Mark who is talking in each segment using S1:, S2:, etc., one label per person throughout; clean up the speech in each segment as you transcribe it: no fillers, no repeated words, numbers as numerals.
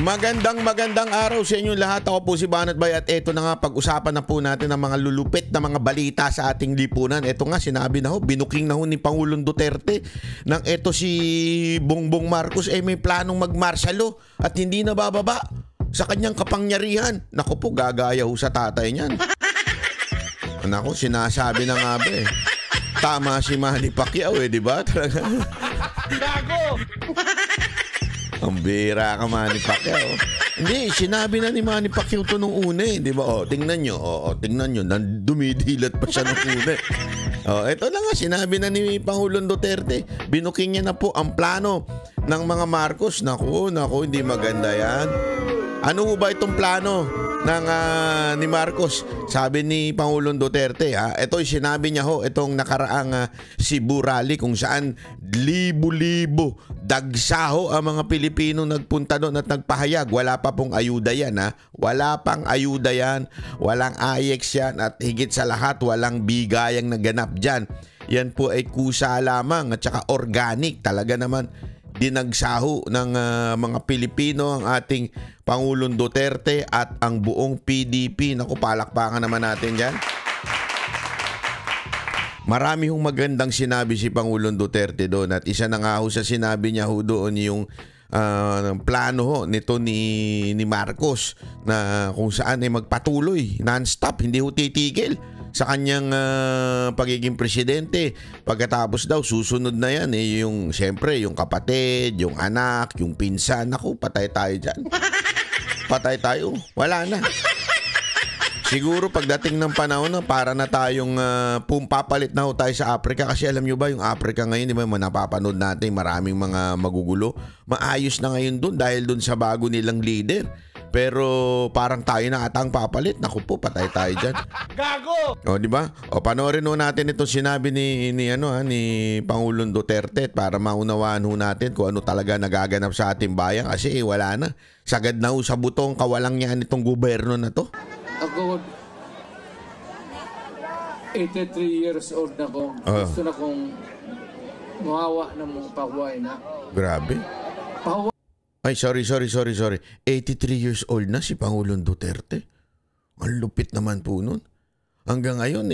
S1: Magandang araw sa inyo lahat. Ako po si Banat Bay at eto na nga, pag-usapan na po natin ang mga lulupit na mga balita sa ating lipunan. Eto nga, sinabi na ho, binuking na ho ni Pangulong Duterte nang eto si Bongbong Marcos may planong mag-martial law at hindi na bababa sa kanyang kapangyarihan. Naku po, gagaya ho sa tatay niyan. Naku, sinasabi na nga ba Tama si Manny Pacquiao di ba?
S2: Gago!
S1: Ang bira ka, Manny Pacquiao. Hindi, sinabi na ni Manny Pacquiao to nung una di ba? Tingnan nyo. Tingnan nyo. Dumidilat pa siya nung una. Ito na nga, sinabi na ni Pangulong Duterte. Binuking niya na po ang plano ng mga Marcos. Naku, hindi maganda yan. Ano ba itong plano ng ni Marcos? Sabi ni Pangulong Duterte, ito sinabi niya itong nakaraang Cebu rally kung saan libo-libo dagsaho ang mga Pilipino nagpunta doon at nagpahayag. Wala pa pong ayuda yan Wala pang ayuda yan. Walang AIEX yan at higit sa lahat walang bigayang naganap dyan. Yan po ay kusa lamang at saka organic. Talaga naman dinagsaho ng mga Pilipino ang ating Pangulong Duterte at ang buong PDP. Naku, palakpakan naman natin dyan. Marami hong magandang sinabi si Pangulong Duterte doon at isa na nga ho sa sinabi niya doon yung plano nito ni Marcos na kung saan ay magpatuloy non-stop, hindi ho titigil sa kanyang pagiging presidente. Pagkatapos daw susunod na yan yung siyempre yung kapatid, yung anak, yung pinsan. Naku, patay tayo dyan. Patay tayo. Wala na. Siguro pagdating ng panahon na para na tayong papalit na tayo sa Africa. Kasi alam nyo ba yung Africa ngayon, di ba, napapanood natin maraming mga magugulo. Maayos na ngayon dun dahil dun sa bago nilang leader. Pero parang tayo na atang papalit. Naku po, patay tayo dyan.
S2: Gago!
S1: Di ba? Panoorin natin itong sinabi ni Pangulong Duterte para maunawaan natin kung ano talaga nagaganap sa ating bayan. Kasi wala na. Sagad na sa butong kawalang niyan itong gobyerno na to.
S3: Ako, 83 years old na ko. Gusto na kong mawawa ng mga pahuway na.
S1: Grabe. Ay, sorry. 83 years old na si Pangulong Duterte. Ang lupit naman po nun. Hanggang ngayon,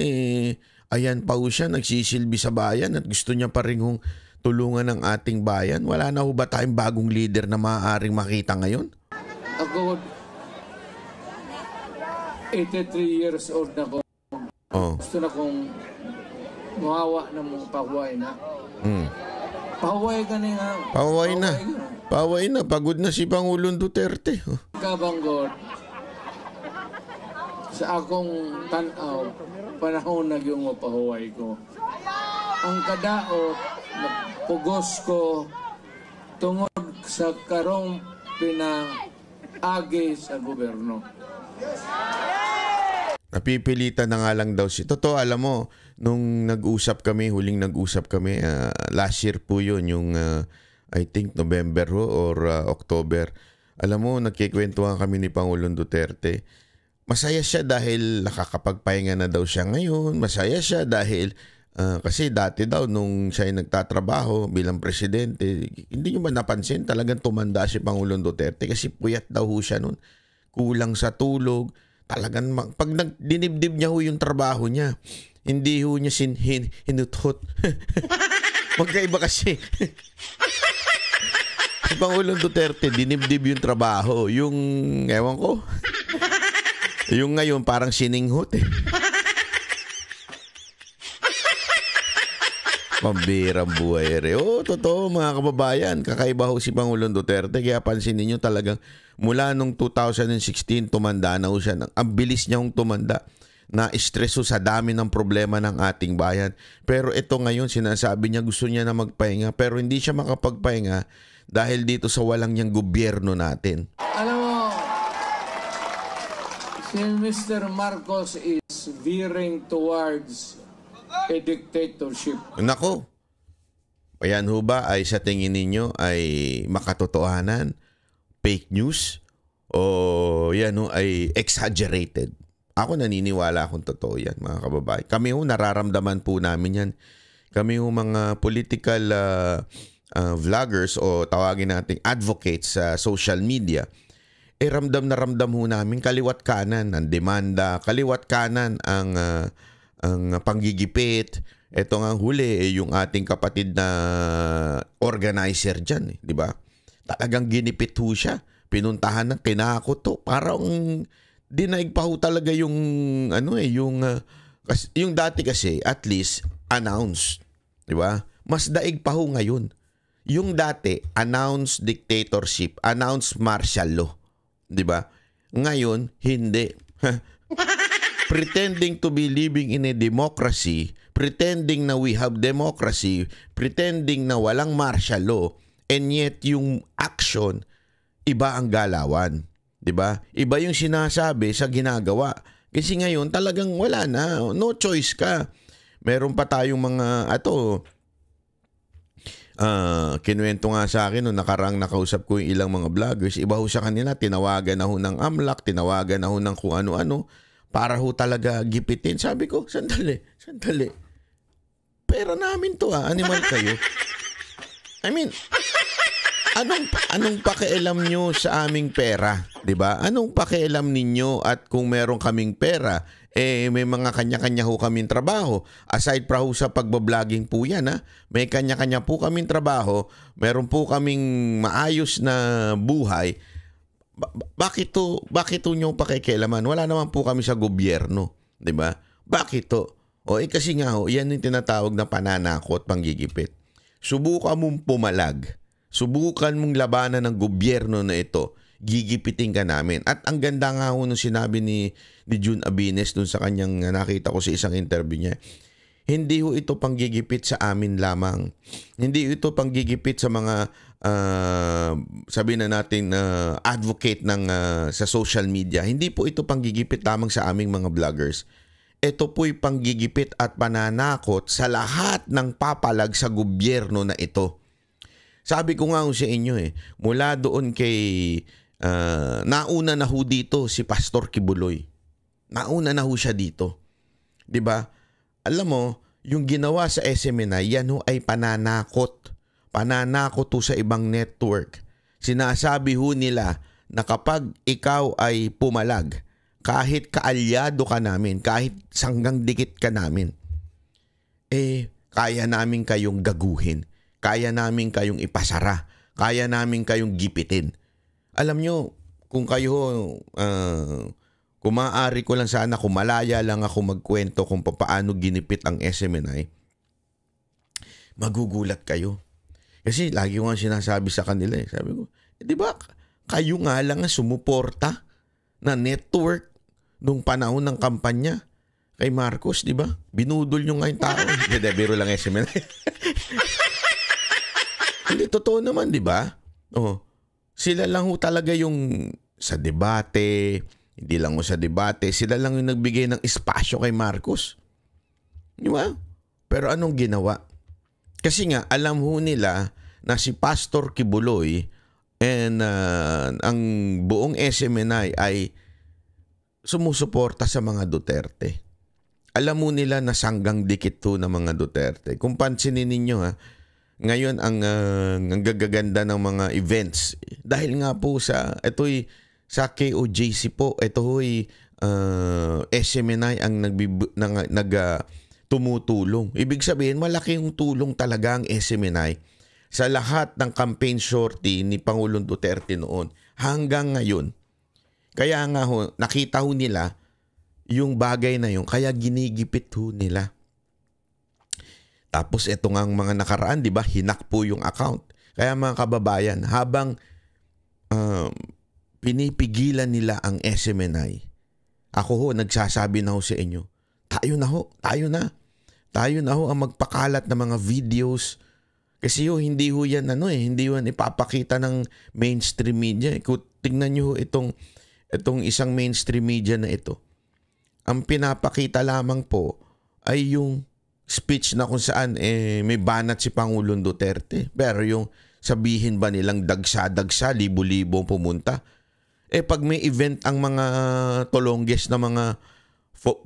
S1: ayan pa siya, nagsisilbi sa bayan at gusto niya pa rin tulungan ng ating bayan. Wala na ba tayong bagong leader na maaaring makita ngayon?
S3: Ako, 83 years old na ko. Gusto na kong mawawa ng mga pahuway na. Pahuway ka na nga.
S1: Pahuway na. Pagod na si Pangulong Duterte.
S3: Kabanggod, sa akong tanaw, panahon na yung mapahuway ko. Ang kadaot, pugos ko tungod sa karong pinaagi sa gobyerno.
S1: Napipilitan na nga lang daw totoo, alam mo, nung huling nag-usap kami, last year po yun, yung I think November or October. Alam mo, nagkikwentuhan kami ni Pangulong Duterte. Masaya siya dahil nakakapagpahinga na daw siya ngayon. Masaya siya dahil kasi dati daw nung siya ay nagtatrabaho bilang presidente, hindi nyo ba napansin, talagang tumanda si Pangulong Duterte kasi puyat daw siya nun. Kulang sa tulog. Talagang pag dinibdib niya yung trabaho niya, hindi niya hinuthot. Magkaiba kasi. Si Pangulong Duterte, dinibdib yung trabaho. Yung, ewan ko, yung ngayon parang sininghot Pambirang buhay totoo mga kababayan. Kakaiba si Pangulong Duterte. Kaya pansinin nyo talagang mula nung 2016 tumanda na siya. Ang bilis niya tumanda. Na-stress sa dami ng problema ng ating bayan. Pero ito ngayon sinasabi niya gusto niya na magpahinga. Pero hindi siya makapagpahinga dahil dito sa walang niyang gobyerno natin.
S3: Alam mo, si Mr. Marcos is veering towards a dictatorship.
S1: Nako. Ayan ba ay sa tingin ninyo ay makatotohanan, fake news, o yan ay exaggerated? Ako naniniwala akong totoo yan, mga kababayan. Kami nararamdaman po namin yan. Kami mga political vloggers o tawagin nating advocates sa social media. ramdam na ramdam ho namin kaliwat kanan ang demanda, kaliwat kanan ang panggigipit. Ito nga huli yung ating kapatid na organizer dyan, di ba? Talagang ginipit ho siya. Pinuntahan ng tinakot to. Parang dinaig pa ho talaga yung yung dati kasi at least announced, di ba? Mas daig pa ho ngayon. Yung dati announced dictatorship, announced martial law, di ba? Ngayon hindi. Pretending to be living in a democracy, pretending na we have democracy, pretending na walang martial law, and yet yung action iba ang galawan, 'di ba? Iba yung sinasabi sa ginagawa. Kasi ngayon talagang wala na, no choice ka. Meron pa tayong mga kinuwento nga sa akin nung nakarang nakausap ko yung ilang mga vloggers, iba ho sa kanila, tinawagan na ho ng AMLAC, tinawagan na ho ng kung ano-ano para ho talaga gipitin. Sabi ko, sandali. Pera namin to animal kayo. I mean, anong pakialam nyo sa aming pera, 'di ba? Anong pakialam ninyo at kung meron kaming pera, may mga kanya-kanya ho kaming trabaho. Aside pa ho sa pagbabloging po yan, may kanya-kanya po kaming trabaho, meron po kaming maayos na buhay. Bakit to nyo pakikialaman? Wala naman po kami sa gobyerno, 'di ba? Bakit to? Kasi nga ho, yan yung tinatawag na pananakot, panggigipit. Subukan mong pumalag. Subukan mong labanan ng gobyerno na ito, gigipitin ka namin. At ang ganda nga ho nung sinabi ni Jun Abines dun sa kanyang nakita ko sa isang interview niya, hindi ho ito panggigipit sa amin lamang. Hindi ito panggigipit sa mga sabihin na natin advocate ng sa social media. Hindi po ito panggigipit lamang sa aming mga vloggers. Ito po'y panggigipit at pananakot sa lahat ng papalag sa gobyerno na ito. Sabi ko nga sa inyo mula doon kay nauna na ho dito si Pastor Kibuloy. Nauna na ho siya dito. 'Di ba? Alam mo, yung ginawa sa SMNI, yan ho ay pananakot. Pananakot ho sa ibang network. Sinasabi ho nila na kapag ikaw ay pumalag, kahit kaalyado ka namin, kahit sanggang dikit ka namin, kaya namin kayong gaguhin. Kaya namin kayong ipasara. Kaya namin kayong gipitin. Alam nyo, kung kayo, kung maaari ko lang sana, kung malaya lang ako magkwento kung paano ginipit ang SMNI, magugulat kayo. Kasi lagi ko nga sinasabi sa kanila. Sabi ko, di ba, kayo nga lang ang sumuporta na network nung panahon ng kampanya kay Marcos, di ba? Binudol nyo nga yung tao. Hindi, biro lang SMNI. Hindi, totoo naman, di ba? Sila lang ho talaga yung sa debate, hindi lang ho sa debate, sila lang yung nagbigay ng espasyo kay Marcos. Di ba? Pero anong ginawa? Kasi nga, alam ho nila na si Pastor Kibuloy and ang buong SMNI ay sumusuporta sa mga Duterte. Alam mo nila na sanggang dikit to ng mga Duterte. Kung pansinin ninyo ngayon ang gagaganda ng mga events dahil nga po sa sa KOJC po, ito ho'y SMNI ang tumutulong. Ibig sabihin, malaki yung tulong talaga ang SMNI sa lahat ng campaign sortie ni Pangulong Duterte noon hanggang ngayon. Kaya nga ho, nakita ho nila yung bagay na yun, kaya ginigipit ho nila. Tapos ito nga ang mga nakaraan, di ba, hinak po yung account. Kaya mga kababayan, habang pinipigilan nila ang SMNI, ako ho, nagsasabi na ho sa inyo, tayo na ho ang magpakalat ng mga videos. Kasi hindi ho yan hindi ho yan ipapakita ng mainstream media. Kung tingnan nyo ho itong isang mainstream media na ito, ang pinapakita lamang po ay yung speech na kung saan may banat si Pangulong Duterte. Pero yung sabihin ba nilang dagsa-dagsa, libo-libo pumunta? Pag may event ang mga tolongges na mga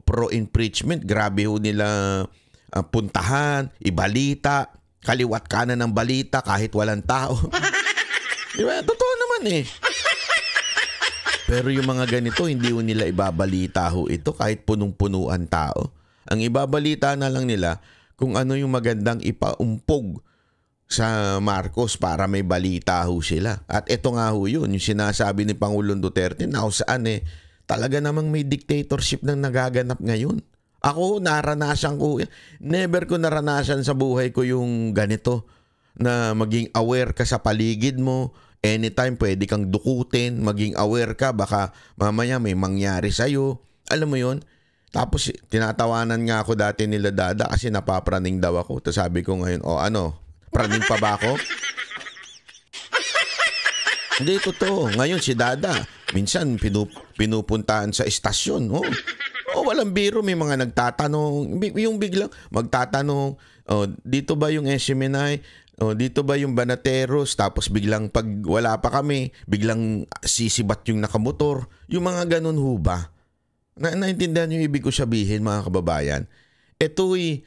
S1: pro-impeachment, grabe ho nila puntahan, ibalita, kaliwat kanan ng balita kahit walang tao. Di ba? Totoo naman Pero yung mga ganito, hindi ho nila ibabalita ho ito kahit punong-punuan tao. Ang ibabalita na lang nila kung ano yung magandang ipaumpog sa Marcos para may balita ho sila. At ito nga ho yun, yung sinasabi ni Pangulong Duterte na kung saan talaga namang may dictatorship nang nagaganap ngayon. Ako, naranasan ko. Never ko naranasan sa buhay ko yung ganito na maging aware ka sa paligid mo. Anytime pwede kang dukutin, maging aware ka, baka mamaya may mangyari sa'yo. Alam mo yun? Tapos tinatawanan nga ako dati nila Dada kasi napapraning daw ako. Tapos sabi ko ngayon, praning pa ba ako? Hindi, totoo. Ngayon si Dada, minsan pinupuntahan sa istasyon. Walang biro, may mga nagtatanong. Yung biglang magtatanong, dito ba yung SMNI? Dito ba yung Banateros? Tapos biglang pag wala pa kami, biglang sisibat yung nakamotor. Yung mga ganun ho ba? Naintindihan yung ibig ko sabihin, mga kababayan. Ito'y,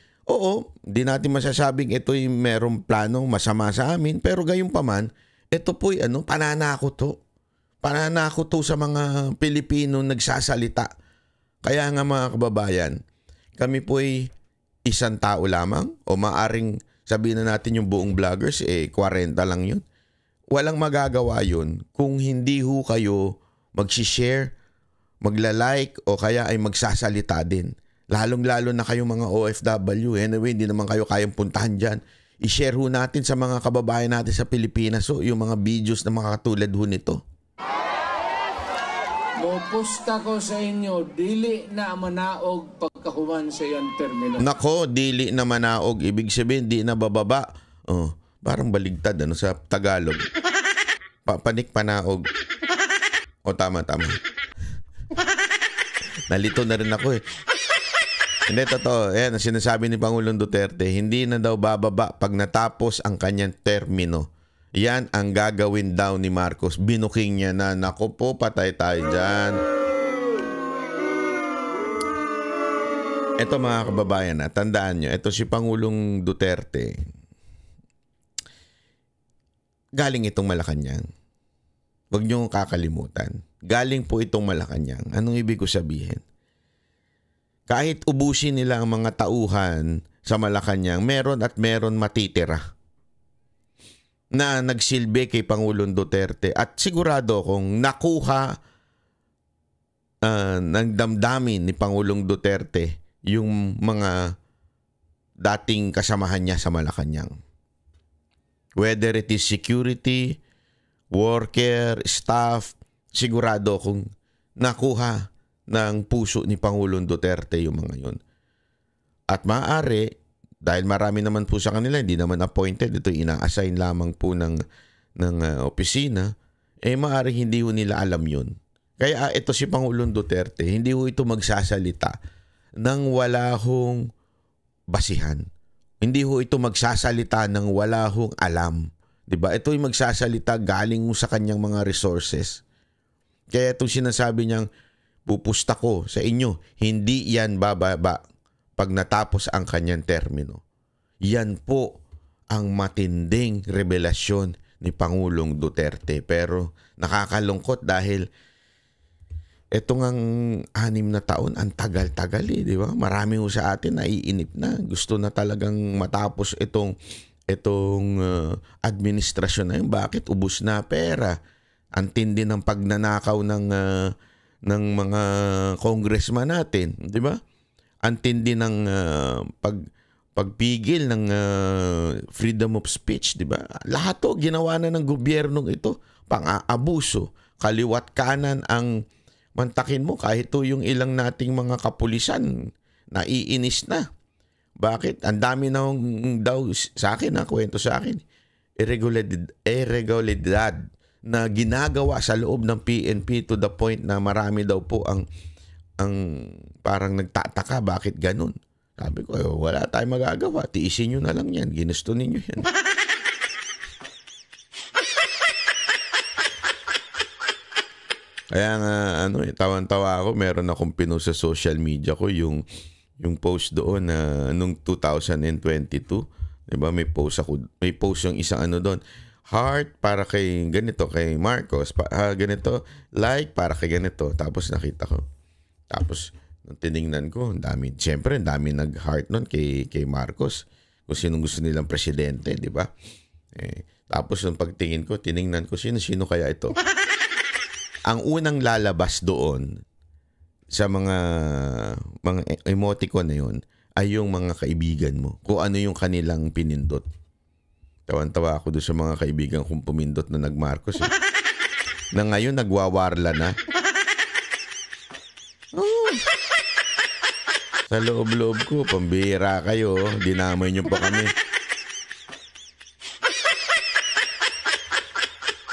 S1: di natin masasabing ito'y merong planong masama sa amin. Pero gayon pa man, ito po'y pananakot to. Pananakot to sa mga Pilipino nagsasalita. Kaya nga mga kababayan, kami po'y isang tao lamang o maaring sabihin na natin yung buong vloggers, 40 lang yun. Walang magagawa yun kung hindi ho kayo mag-share, magla-like o kaya ay magsasalita din. Lalong-lalo na kayong mga OFW. Anyway, hindi naman kayo kayang puntahan dyan. I-share ho natin sa mga kababayan natin sa Pilipinas yung mga videos na mga katulad ho nito.
S3: Mopusta ko sa inyo, dili na manaog pagkahuman sa iyang termino.
S1: Nako, dili na manaog. Ibig sabihin, di na bababa. Parang baligtad sa Tagalog. Panik panaog. Tama. Nalito na rin ako Hindi, totoo. Ayan, sinasabi ni Pangulong Duterte, hindi na daw bababa pag natapos ang kanyang termino. Yan ang gagawin daw ni Marcos. Binuking niya na. Naku po, patay tayo dyan. Ito mga kababayan, tandaan nyo. Ito si Pangulong Duterte. Galing itong Malacanang. Huwag nyo kakalimutan. Galing po itong Malacanang. Anong ibig ko sabihin? Kahit ubusin nila ang mga tauhan sa Malacanang, meron at meron matitira na nagsilbi kay Pangulong Duterte at sigurado kung nakuha ng damdamin ni Pangulong Duterte yung mga dating kasamahan niya sa Malacanang. Whether it is security, worker, staff, sigurado kung nakuha ng puso ni Pangulong Duterte yung mga yun. At maaari, dahil marami naman po sa kanila, hindi naman appointed, ito ina-assign lamang po ng opisina, maaari hindi ho nila alam yun. Kaya ito si Pangulong Duterte, hindi ho ito magsasalita nang wala hong basihan. Hindi ho ito magsasalita nang wala hong alam. Diba? Ito yung magsasalita galing sa kanyang mga resources. Kaya itong sinasabi niyang, pupusta ko sa inyo, hindi yan bababa pag natapos ang kanyang termino. Yan po ang matinding revelasyon ni Pangulong Duterte. Pero nakakalungkot dahil etong ang 6 na taon, ang tagal-tagal di ba? Marami ho sa atin naiinip na. Gusto na talagang matapos itong administrasyon na yun. Bakit? Ubus na pera. Ang tindi ng pagnanakaw ng mga congressman natin, di ba? Ang tindi ng pagpigil ng freedom of speech, di ba? Lahat to ginawa na ng gobyernong ito. Pang-aabuso, kaliwat kanan ang mantakin mo. Kahit to yung ilang nating mga kapulisan, naiinis na. Bakit? Ang dami na daw sa akin, kwento sa akin. Irregularidad na ginagawa sa loob ng PNP to the point na marami daw po ang parang nagtataka bakit ganun. Sabi ko, wala tayong magagawa. Tiisin nyo na lang yan. Ginusto ninyo yan. Kaya nga, tawan-tawa ako. Meron akong pinost sa social media ko yung post doon na nung 2022. Diba? May post yung isang doon. heart para kay ganito, kay Marcos. Ganito, like para kay ganito. Tapos nakita ko. Tapos, nung tinignan ko, ang dami nag-heart nun kay Marcos. Kung sinong gusto nilang presidente, di ba? Tapos, nung pagtingin ko, tinignan ko, sino kaya ito? Ang unang lalabas doon sa mga emoticon na yun ay yung mga kaibigan mo. Kung ano yung kanilang pinindot. Tawan-tawa ako doon sa mga kaibigan kong pumindot na nag-Marcos. Na ngayon, nagwawarla na. Oh. Sa loob-loob ko, pambira kayo. Dinamay nyo pa kami.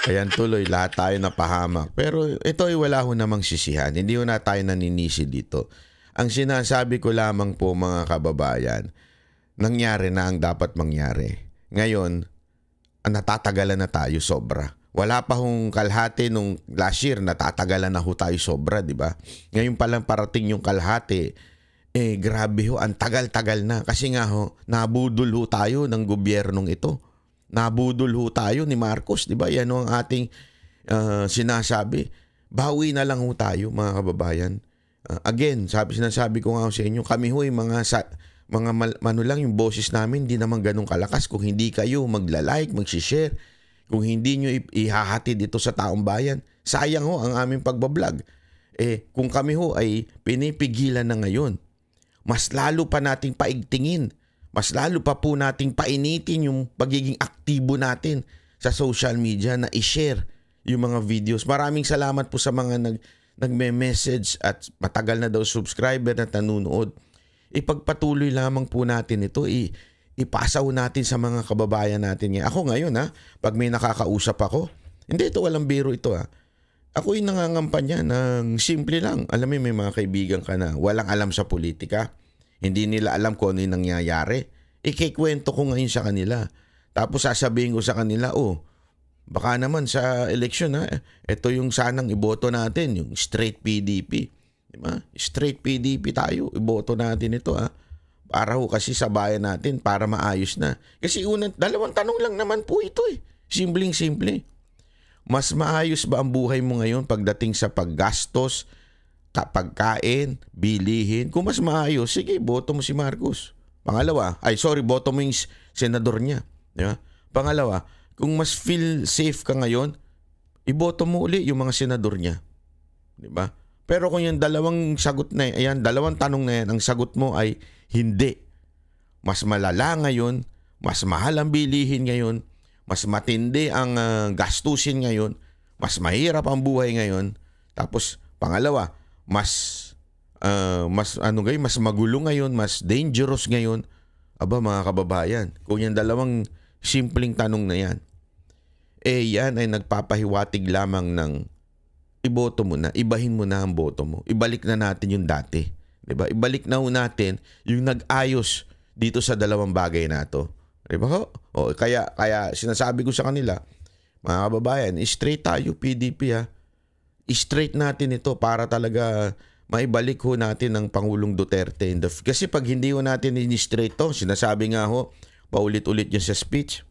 S1: Ayan tuloy, lahat tayo napahamak. Pero ito ay wala ho namang sisihan. Hindi ho na tayo naninisi dito. Ang sinasabi ko lamang po mga kababayan, nangyari na ang dapat mangyari. Ngayon, natatagalan na tayo sobra. Wala pa hong kalahati nung last year, natatagalan na ho tayo sobra, di ba? Ngayon pa lang parating yung kalahati, grabe ho, ang tagal-tagal na. Kasi nga ho, nabudol ho tayo ng gobyernong ito. Nabudol ho tayo ni Marcos, di ba? Yan ho ang ating sinasabi. Bawi na lang ho tayo, mga kababayan. Again, sinasabi ko nga sa inyo, kami ho yung lang yung boses namin, hindi naman ganun kalakas. Kung hindi kayo magla-like, mag-share, kung hindi nyo ihahatid dito sa taong bayan, sayang ho ang aming pagbablog. Kung kami ho ay pinipigilan na ngayon, mas lalo pa nating paigtingin, mas lalo pa po nating painitin yung pagiging aktibo natin sa social media na i-share yung mga videos. Maraming salamat po sa mga nagme-message at matagal na daw subscriber na nanonood. Ipagpatuloy lamang po natin ito, ipasaw natin sa mga kababayan natin. Ako ngayon pag may nakakausap ako, hindi ito walang biro ito Ako yung nangangampanya ng simple lang. Alam mo, may mga kaibigan ka na walang alam sa politika. Hindi nila alam kung ano yung nangyayari. Ikikwento ko ngayon sa kanila. Tapos sasabihin ko sa kanila, baka naman sa eleksyon ito yung sanang iboto natin, yung straight PDP. Diba? Straight PDP tayo, iboto natin ito para ho kasi sa bayan natin, para maayos na. Kasi dalawang tanong lang naman po ito Simpleng-simple. Mas maayos ba ang buhay mo ngayon pagdating sa paggastos, pagkain, bilihin? Kung mas maayos, sige, boto mo si Marcos. Pangalawa, boto mo yung senador niya. Diba? Pangalawa, kung mas feel safe ka ngayon, iboto mo uli yung mga senador niya. Diba? Pero kung yung dalawang tanong na yan, ang sagot mo ay hindi. Mas malala ngayon, mas mahal ang bilihin ngayon, mas matindi ang gastusin ngayon, mas mahirap ang buhay ngayon. Tapos pangalawa, mas magulo ngayon, mas dangerous ngayon. Aba mga kababayan, kung yung dalawang simpleng tanong na yan, yan ay nagpapahiwatig lamang ng iboto mo na, ibahin mo na ang boto mo. Ibalik na natin yung dati. Diba? Ibalik na natin yung nag-ayos dito sa dalawang bagay na to. Diba ho? Kaya sinasabi ko sa kanila, mga kababayan, straight tayo PDP straight natin ito para talaga maibalik ho natin ang Pangulong Duterte. Kasi pag hindi ho natin in-straight to, sinasabi nga ho, paulit-ulit yun sa speech,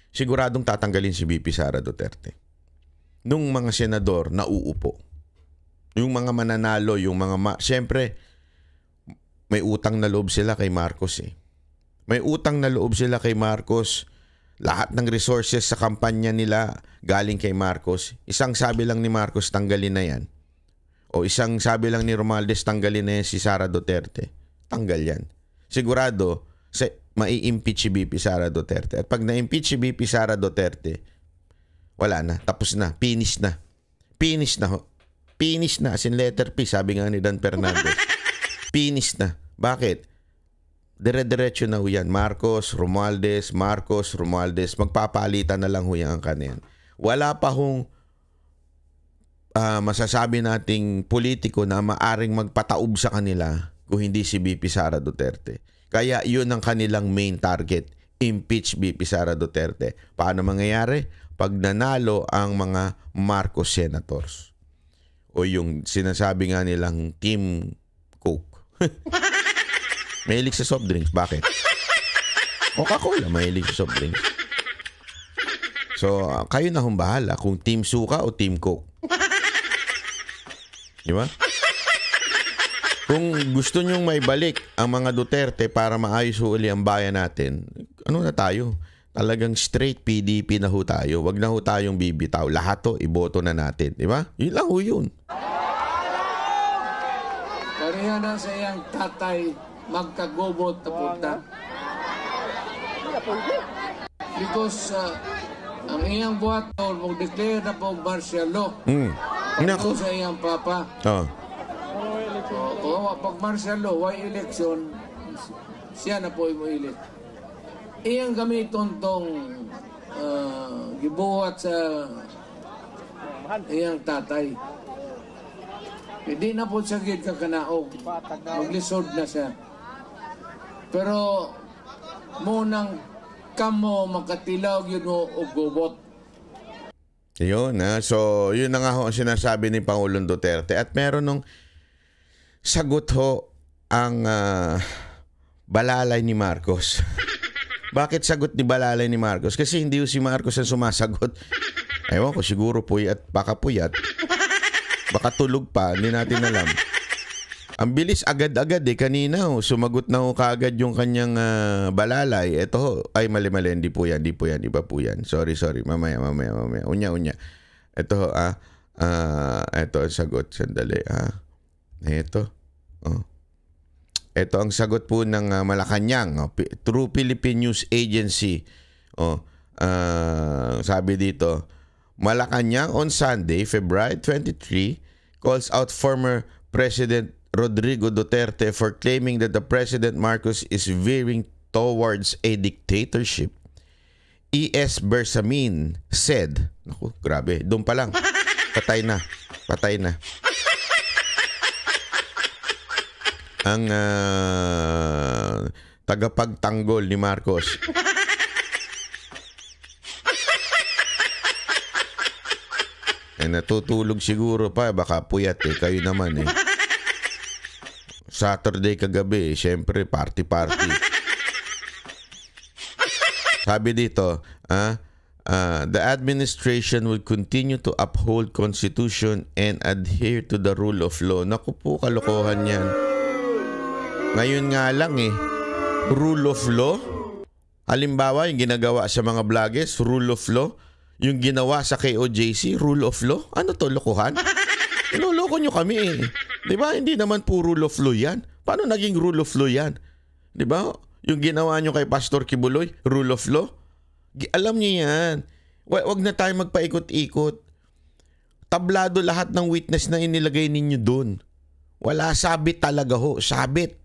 S1: siguradong tatanggalin si VP Sara Duterte. Nung mga senador na uupo, yung mga mananalo, siyempre, may utang na loob sila kay Marcos May utang na loob sila kay Marcos. Lahat ng resources sa kampanya nila galing kay Marcos. Isang sabi lang ni Marcos, tanggalin na yan. O isang sabi lang ni Romualdez, tanggalin na yan si Sara Duterte. Tanggal yan. Sigurado, mai-impeach si VP Sara Duterte. At pag na-impeach si VP Sara Duterte, wala na. Tapos na. Finish na. Finish na ho. Finish na. As in letter P, sabi nga ni Dan Fernandez. Finish na. Bakit? Dire-diretso na ho yan. Marcos, Romualdez. Magpapalitan na lang ho yan ang kaniyan. Wala pa hong masasabi nating politiko na maaring magpataob sa kanila kung hindi si VP Sara Duterte. Kaya yun ang kanilang main target. Impeach VP Sara Duterte. Paano mangyayari? Pag nanalo ang mga Marcos senators. O yung sinasabi nga nilang Team Coke. Mahilig sa soft drinks. Bakit? Coca-Cola mahilig sa soft drinks. So, kayo na bahala kung Team Suka o Team Coke. Di ba? Kung gusto nyong may balik ang mga Duterte para maayos uli ang bayan natin, ano na tayo? Talagang straight PDP na ho tayo. Wag na ho tayong bibitaw. Lahat to, iboto na natin. Di ba? Yun lang ho yun.
S3: Pareha na sa iyang tatay magkagobot na punta. Because ang iyang buhaton, mag-declare na po martial law. Ito sa iyang papa. Pag martial law, why election, siya na po imuilit. Iyang gamiton tong gibuhat sa iyang tatay. Hindi na po siya gid kakanaog. Maglisod na siya. Pero munang kamo makatilaw yun o gubot.
S1: Yun so yun na nga ho ang sinasabi ni Pangulong Duterte. At meron nung sagot ho ang balalay ni Marcos. Bakit sagot ni balalay ni Marcos? Kasi hindi si Marcos ang sumasagot. Ewan ko, siguro puyat, baka puyat. Baka tulog pa, hindi natin alam. Ang bilis agad-agad kanina sumagot na ho kaagad yung kanyang balalay. Ito ho, ay mali, hindi po yan, iba po yan. Sorry, mamaya. Unya. Ito ho, ito ang sagot, sandali Ito, Ito ang sagot po ng Malacanang, True Philippine News Agency. Sabi dito, Malacanang on Sunday, February 23, calls out former President Rodrigo Duterte for claiming that the President Marcos is veering towards a dictatorship. E.S. Bersamin said, naku, grabe, doon pa lang, patay na. Ang tagapagtanggol ni Marcos. Natutulog siguro pa, baka puyat kayo naman Saturday kagabi, syempre party. Sabi dito, the administration will continue to uphold Constitution and adhere to the rule of law. Naku po, kalokohan yan. Ngayon nga lang rule of law. Halimbawa, yung ginagawa sa mga vloggers, rule of law. Yung ginawa sa KOJC, rule of law. Ano to, lokohan? Niloloko nyo kami Di ba? Hindi naman po rule of law yan. Paano naging rule of law yan? Di ba? Yung ginawa nyo kay Pastor Kibuloy, rule of law. Alam nyo yan. Wag na tayo magpaikot-ikot. Tablado lahat ng witness na inilagay ninyo doon. Wala, sabit talaga ho. Sabit.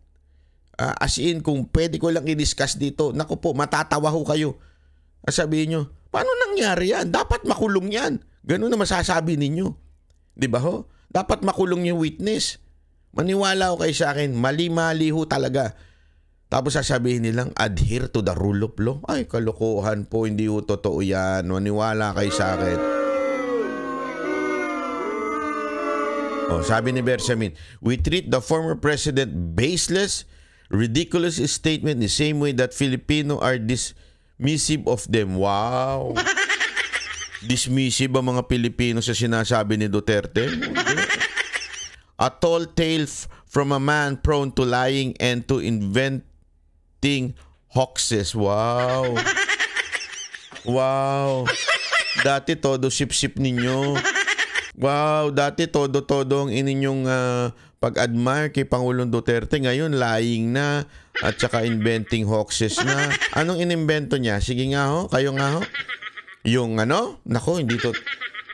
S1: As in, kung pwede ko lang i-discuss dito, naku po, matatawa ho kayo. Sabihin nyo, paano nangyari yan? Dapat makulong yan. Ganun na masasabi ninyo. Di ba ho? Dapat makulong yung witness. Maniwala ho kayo sa akin. Mali-mali ho talaga. Tapos sasabihin nilang, adhere to the rule of law. Ay, kalokohan po. Hindi ho totoo yan. Maniwala kayo sa akin. Sabi ni Bersamin, we treat the former president baseless, ridiculous statement the same way that Filipino are dismissive of them. Wow. Dismissive ang mga Pilipino sa sinasabi ni Duterte. A tall tale from a man prone to lying and to inventing hoaxes. Wow. Wow. Dati todo sip-sip ninyo. Wow, dati todo-todo ang ininyong pag-admire kay Pangulong Duterte. Ngayon, lying na at saka inventing hoaxes na. Anong inimbento niya? Sige nga ho, kayo nga ho. Yung nako, hindi to,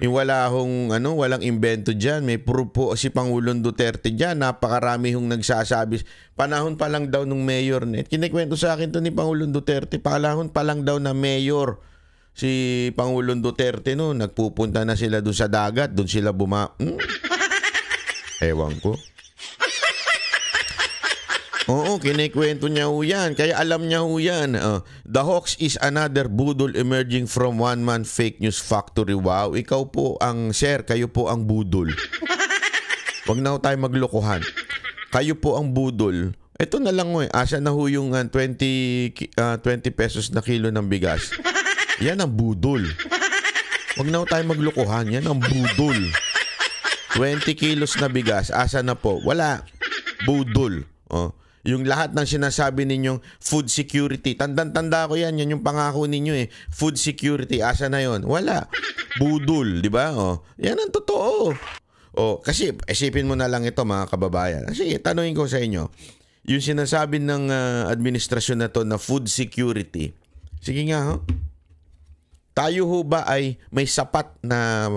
S1: yung walang imbento dyan. May proof po si Pangulong Duterte dyan. Napakarami hong nagsasabi. Panahon pa lang daw nung mayor. Kinikwento sa akin to ni Pangulong Duterte. Panahon pa lang daw na mayor si Pangulong Duterte nagpupunta na sila doon sa dagat, doon sila Ewan ko. Oo, kinikwento niya ho yan. Kaya alam niya ho yan. The hoax is another budol emerging from one-man fake news factory. Wow, ikaw po ang sir, kayo po ang budol. Wag na ho tayo maglokohan. Kayo po ang budol. Ito na lang asa na ho yung 20 pesos na kilo ng bigas. Yan ang budol. Huwag na tayo maglukuhan. Yan ang budol. 20 kilos na bigas. Asa na po? Wala. Budol. Oh. Yung lahat ng sinasabi ninyong food security. Tandang-tanda ko yan. Yan yung pangako ninyo eh. Food security. Asa na yon? Wala. Budol. Di ba? Oh. Yan ang totoo. Oh. Kasi isipin mo na lang ito mga kababayan. Kasi tanungin ko sa inyo. Yung sinasabi ng administrasyon na to na food security. Sige nga ho. Tayo ho ba ay may sapat na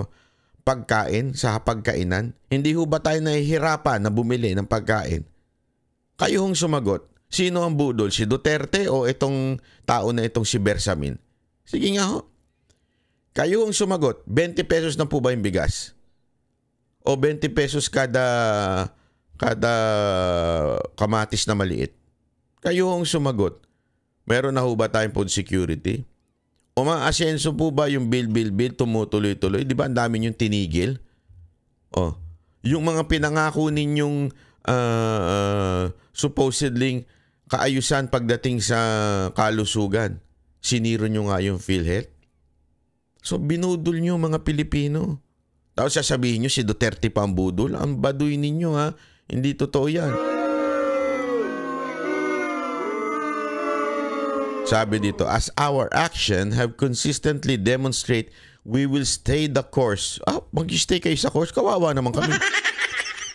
S1: pagkain sa pagkainan? Hindi ho ba tayo nahihirapan na bumili ng pagkain? Kayo hong sumagot. Sino ang budol? Si Duterte o itong tao na itong si Bersamin? Sige nga ho. Kayo hong sumagot. 20 pesos na po ba yung bigas? O 20 pesos kada kamatis na maliit? Kayo hong sumagot. Meron na ho ba tayong food security? O ma-asenso po ba yung bill, tumutuloy-tuloy? Di ba ang dami niyong tinigil? O, yung mga pinangako ninyong supposedly kaayusan pagdating sa kalusugan, siniro nyo nga yung PhilHealth. So, binudol nyo mga Pilipino. Tapos sasabihin nyo si Duterte pa ang budol. Ang baduy ninyo ha. Hindi totoo yan. Sabi dito, as our action have consistently demonstrate, we will stay the course. Mag-stay kayo sa course? Kawawa naman kami.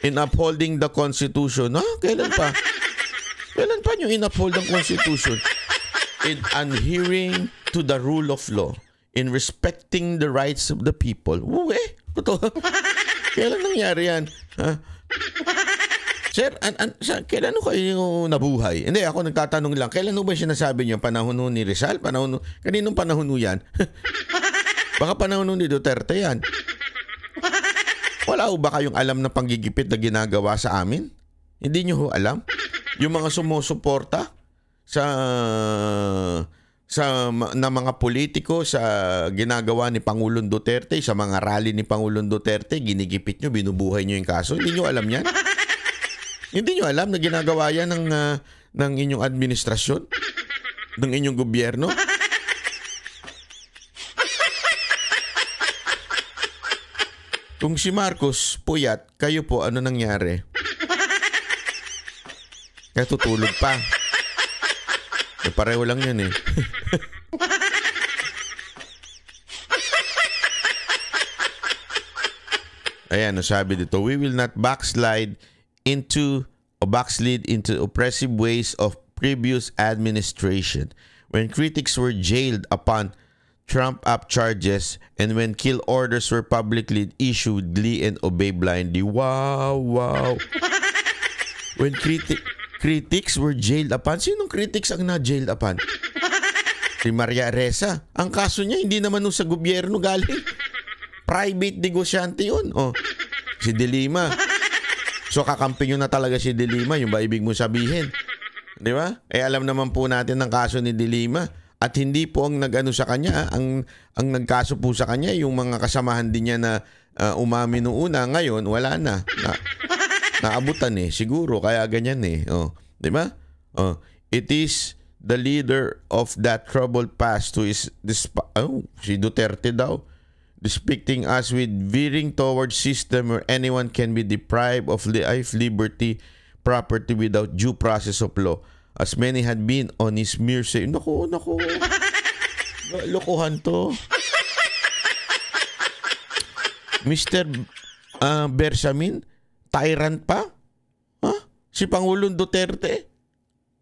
S1: In upholding the Constitution. Kailan pa? Kailan pa nyo in-uphold ang Constitution? In adhering to the rule of law. In respecting the rights of the people. Totoo. Kailan nangyari yan? Sir, kailan ho kayo nabuhay? Hindi, ako nagtatanong lang. Kailan ho ba sinasabi niyo? Panahon ni Rizal? Kaninong panahon yan? Baka panahon ni Duterte yan. Wala ho ba kayong alam na panggigipit na ginagawa sa amin? Hindi niyo ho alam? Yung mga sumusuporta na mga politiko sa ginagawa ni Pangulong Duterte, sa mga rally ni Pangulong Duterte, ginigipit niyo, binubuhay niyo yung kaso. Hindi niyo alam yan? Hindi nyo alam na ginagawa yan ng inyong administrasyon? Ng inyong gobyerno? Kung si Marcos puyat, kayo po, ano nangyari? Kaya tutulog pa. Pareho lang yun eh. Ayan, sabi dito, we will not backslide into oppressive ways of previous administration. When critics were jailed upon Trump-up charges and when kill orders were publicly issued, glee and obey blindly. Wow. When critics were jailed upon, sinong critics ang na-jailed upon? Si Maria Ressa. Ang kaso niya, hindi naman nung sa gobyerno galing. Private negosyante yun. Si De Lima. So kakampi nyo na talaga si De Lima, yung ba ibig mo sabihin? Di ba? Alam naman po natin ang kaso ni De Lima. At hindi po ang nag-ano sa kanya, ang nagkaso po sa kanya, yung mga kasamahan din niya na umami noong una, ngayon wala na. Naabutan siguro, kaya ganyan Di ba? It is the leader of that troubled past who is, si Duterte daw, depicting us with veering towards system where anyone can be deprived of life, liberty, property without due process of law. As many had been on his mere say, Naku. Lokohan to. Mr. Bersamin, tyrant pa? Si Pangulong Duterte?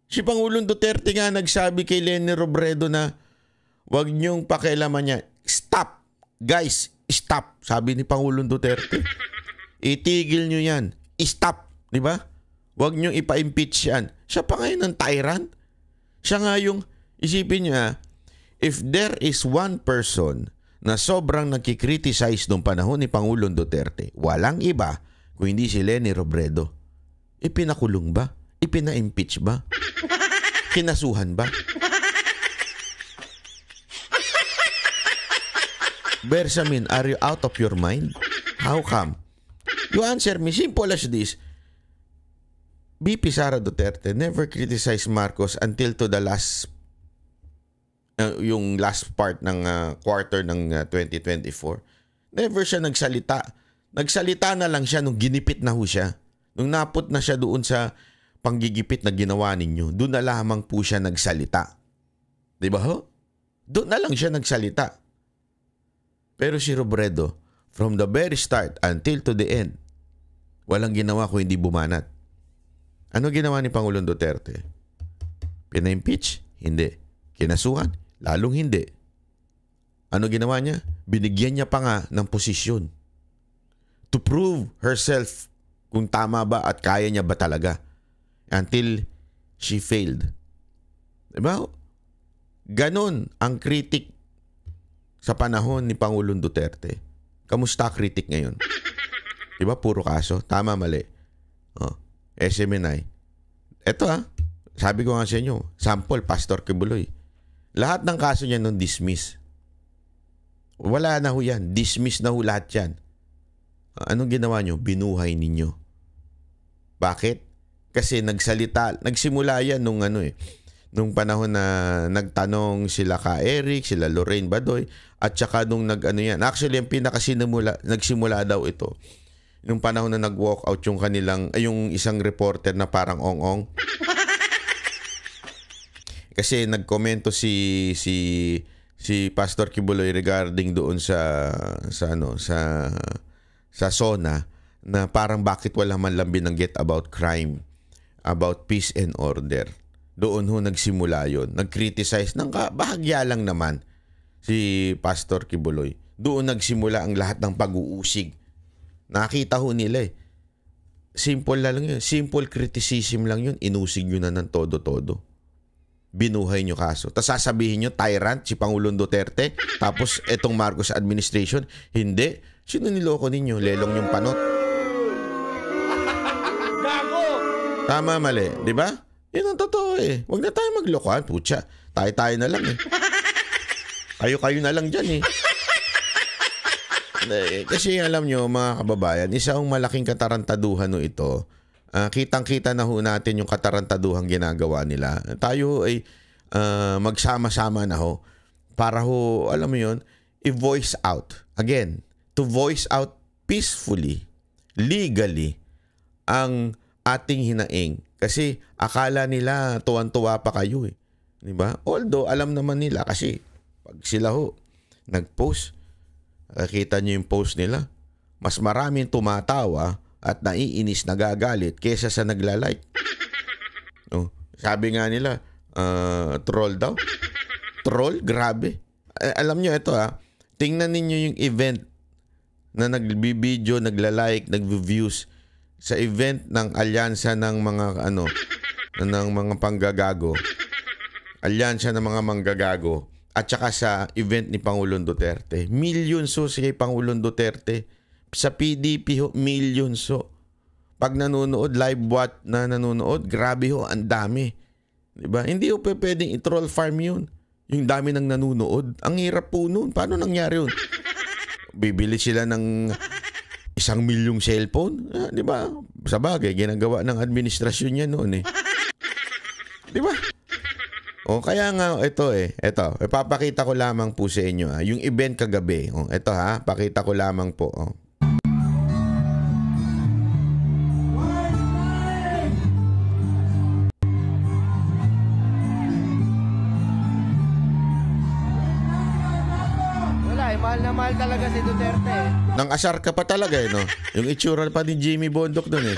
S1: Si Pangulong Duterte nga nagsabi kay Leni Robredo na wag niyong pakialaman niya. Stop! Guys, stop, sabi ni Pangulong Duterte. Itigil nyo yan. Stop, di ba? Huwag nyo ipa-impeach yan. Siya pa ngayon ng tyrant. Siya nga yung, isipin nyo if there is one person na sobrang nagkikriticize nung panahon ni Pangulong Duterte, walang iba kung hindi si Leni Robredo. Ipinakulong ba? Ipina-impeach ba? Kinasuhan ba? Bersamin, are you out of your mind? How come? You answer me, simple as this. BP Sara Duterte never criticized Marcos until to the last yung last part ng quarter ng 2024. Never siya nagsalita. Nagsalita na lang siya nung ginipit na ho siya. Nung naput na siya doon sa panggigipit na ginawa ninyo, doon na lamang po siya nagsalita. Di ba ho? Doon na lang siya nagsalita. Pero si Robredo, from the very start until to the end, walang ginawa kung hindi bumanat. Ano ginawa ni Pangulong Duterte? Pina-impeach? Hindi. Kinasuhan? Lalong hindi. Ano ginawa niya? Binigyan niya pa nga ng posisyon to prove herself kung tama ba at kaya niya ba talaga until she failed. Diba? Ganon ang critic sa panahon ni Pangulong Duterte. Kamusta critic ngayon? Diba? Puro kaso. Tama, mali. SMNI. Ito sabi ko nga sa inyo, sample, Pastor Kibuloy. Lahat ng kaso niya nun dismiss. Wala na ho yan. Dismiss na ho lahat yan. Anong ginawa nyo? Binuhay ninyo. Bakit? Kasi nagsimula yan nung nung panahon na nagtanong sila ka Eric, sila Lorraine Badoy, at saka nung yan. Actually, ang nagsimula daw ito. Nung panahon na nag-walk out yung isang reporter na parang ong-ong. Kasi nagkomento si Pastor Kibuloy regarding doon sa SONA na parang bakit wala man lang binanggit about crime, about peace and order. Doon ho nagsimula yon. Nag-criticize ng bahagya lang naman si Pastor Kibuloy. Doon nagsimula ang lahat ng pag-uusig. Nakita ho nila Simple lang yun. Simple criticism lang yun. Inusig nyo na ng todo-todo. Binuhay nyo kaso. Tapos sasabihin nyo, tyrant si Pangulong Duterte. Tapos etong Marcos administration. Hindi. Sino niloko ninyo? Lelong yung panot.
S2: Gago!
S1: Tama, mali. Di ba? Yun ang totoo Huwag na tayo maglokohan. Putya. Tayo na lang Kayo na lang dyan Kasi alam nyo mga kababayan, isang malaking katarantaduhan ito. Kitang-kita na ho natin yung katarantaduhan ginagawa nila. Tayo ay magsama-sama na ho para ho, alam mo yun, i-voice out. Again, to voice out peacefully, legally, ang ating hinaing. Kasi akala nila tuwan-tuwa pa kayo Diba? Although, alam naman nila kasi pag sila ho nag-post, nakita nyo yung post nila, mas maraming tumatawa at naiinis, nagagalit kesa sa nagla-like. Sabi nga nila, troll daw. Troll? Grabe. Alam nyo ito tingnan ninyo yung event na nagbibideo, nagla-like, nagvi-views sa event ng alyansa ng mga ng mga panggagago. Alyansa ng mga manggagago. At saka sa event ni Pangulong Duterte. Millions si Pangulong Duterte. Sa PDP millions Pag nanonood, live na nanonood, grabe ang dami. Diba? Hindi pwedeng i-troll farm yun. Yung dami ng nanonood. Ang hirap po nun. Paano nangyari yun? Bibili sila ng 1 milyong cellphone. Diba? Sa bagay, ginagawa ng administrasyon niya noon Diba? Kaya nga ito ipapakita ko lamang po sa inyo yung event kagabi. Ito pakita ko lamang po.
S2: Wala mahal na mahal talaga si Duterte
S1: Nang asar ka pa talaga no? Yung itsura pa ni Jimmy Bondok doon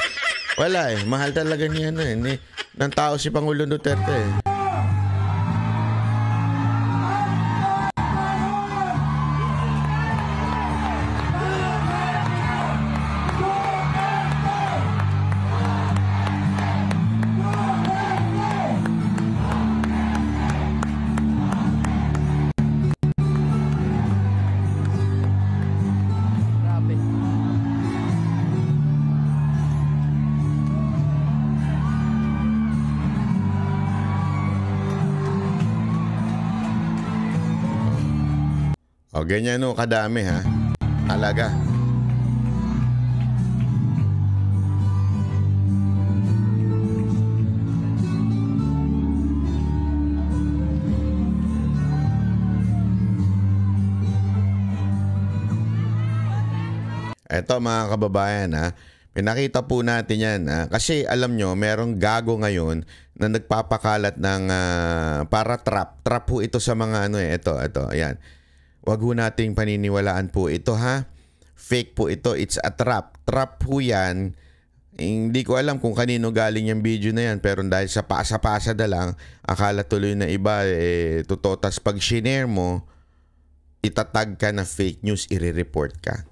S1: Wala mahal talaga niya ng tao si Pangulong Duterte ganyan kadami Talaga. Eto mga kababayan ha, pinakita po natin yan. Kasi alam nyo, merong gago ngayon na nagpapakalat ng para trap. Trap po ito sa mga ito, ayan. Wag ho nating paniniwalaan po ito ha. Fake po ito, it's a trap. Trap po yan. Hindi ko alam kung kanino galing yung video na yan, pero dahil sa pasa-pasa na lang, akala tuloy na iba, totoo. Tas pag shinare mo, itatag ka na fake news, i-report ka.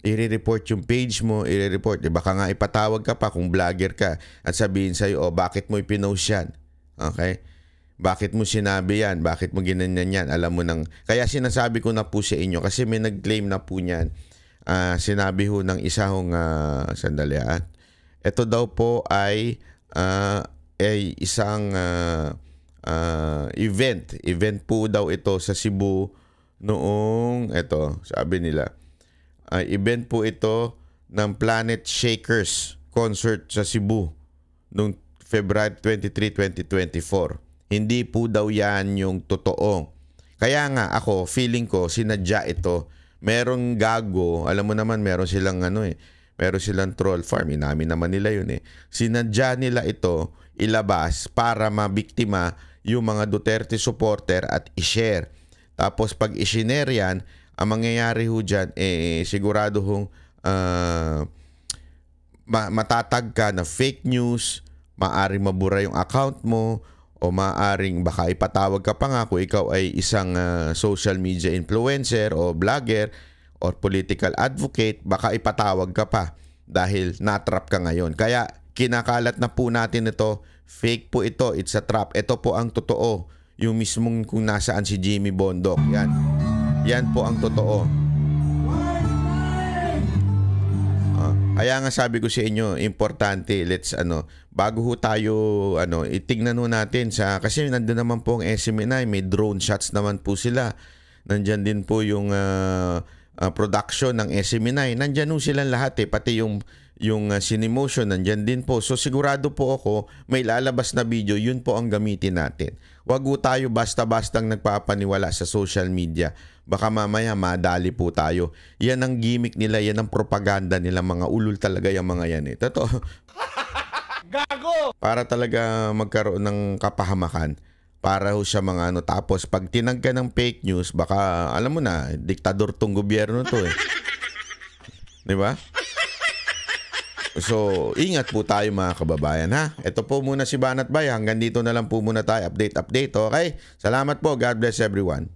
S1: I-report yung page mo, i-report. Baka nga ipatawag ka pa kung vlogger ka at sabihin sa'yo, bakit mo ipinost yan? Okay? Bakit mo sinabi yan? Bakit mo ginanyan yan? Alam mo nang... Kaya sinasabi ko na po sa inyo kasi may nag-claim na po niyan. Sinabi ho ng isa hong... sandali at. Ito daw po ay isang event. Event po daw ito sa Cebu noong... Ito, sabi nila. Event po ito ng Planet Shakers concert sa Cebu noong February 23, 2024. Hindi po daw yan yung totoo. Kaya nga ako, feeling ko, sinadya ito. Merong gago, alam mo naman meron silang meron silang troll farm. Inamin naman nila yun Sinadya nila ito ilabas para mabiktima yung mga Duterte supporter at i-share. Tapos pag i-share yan, ang mangyayari ho dyan, sigurado hong matatag ka na fake news, maaring mabura yung account mo, o maaring baka ipatawag ka pa nga kung ikaw ay isang social media influencer o vlogger or political advocate, baka ipatawag ka pa dahil natrap ka ngayon. Kaya kinakalat na po natin ito, fake po ito, it's a trap. Ito po ang totoo, yung mismong kung nasaan si Jimmy Bondoc. Yan po ang totoo. Kaya nga sabi ko sa inyo, importante, let's bago ho tayo itignan ho natin kasi nandoon naman po ang SMNI, may drone shots naman po sila. Nandiyan din po yung production ng SMNI. Nandiyan ho silang lahat pati yung Cinemotion nandiyan din po. So sigurado po ako may lalabas na video, yun po ang gamitin natin. Wag ho tayo basta-bastang nagpapaniwala sa social media. Baka mamaya madali po tayo. Yan ang gimmick nila, yan ang propaganda nila, mga ulul talaga yung mga yan Totoo.
S2: Gago!
S1: Para talaga magkaroon ng kapahamakan. Para ho sa mga tapos pag tinag ka ng fake news, baka alam mo na, diktador tong gobyerno to Di ba? So, ingat po tayo mga kababayan ha. Ito po muna si Banat Bay. Hanggang dito na lang po muna tayo. Update. Okay? Salamat po. God bless everyone.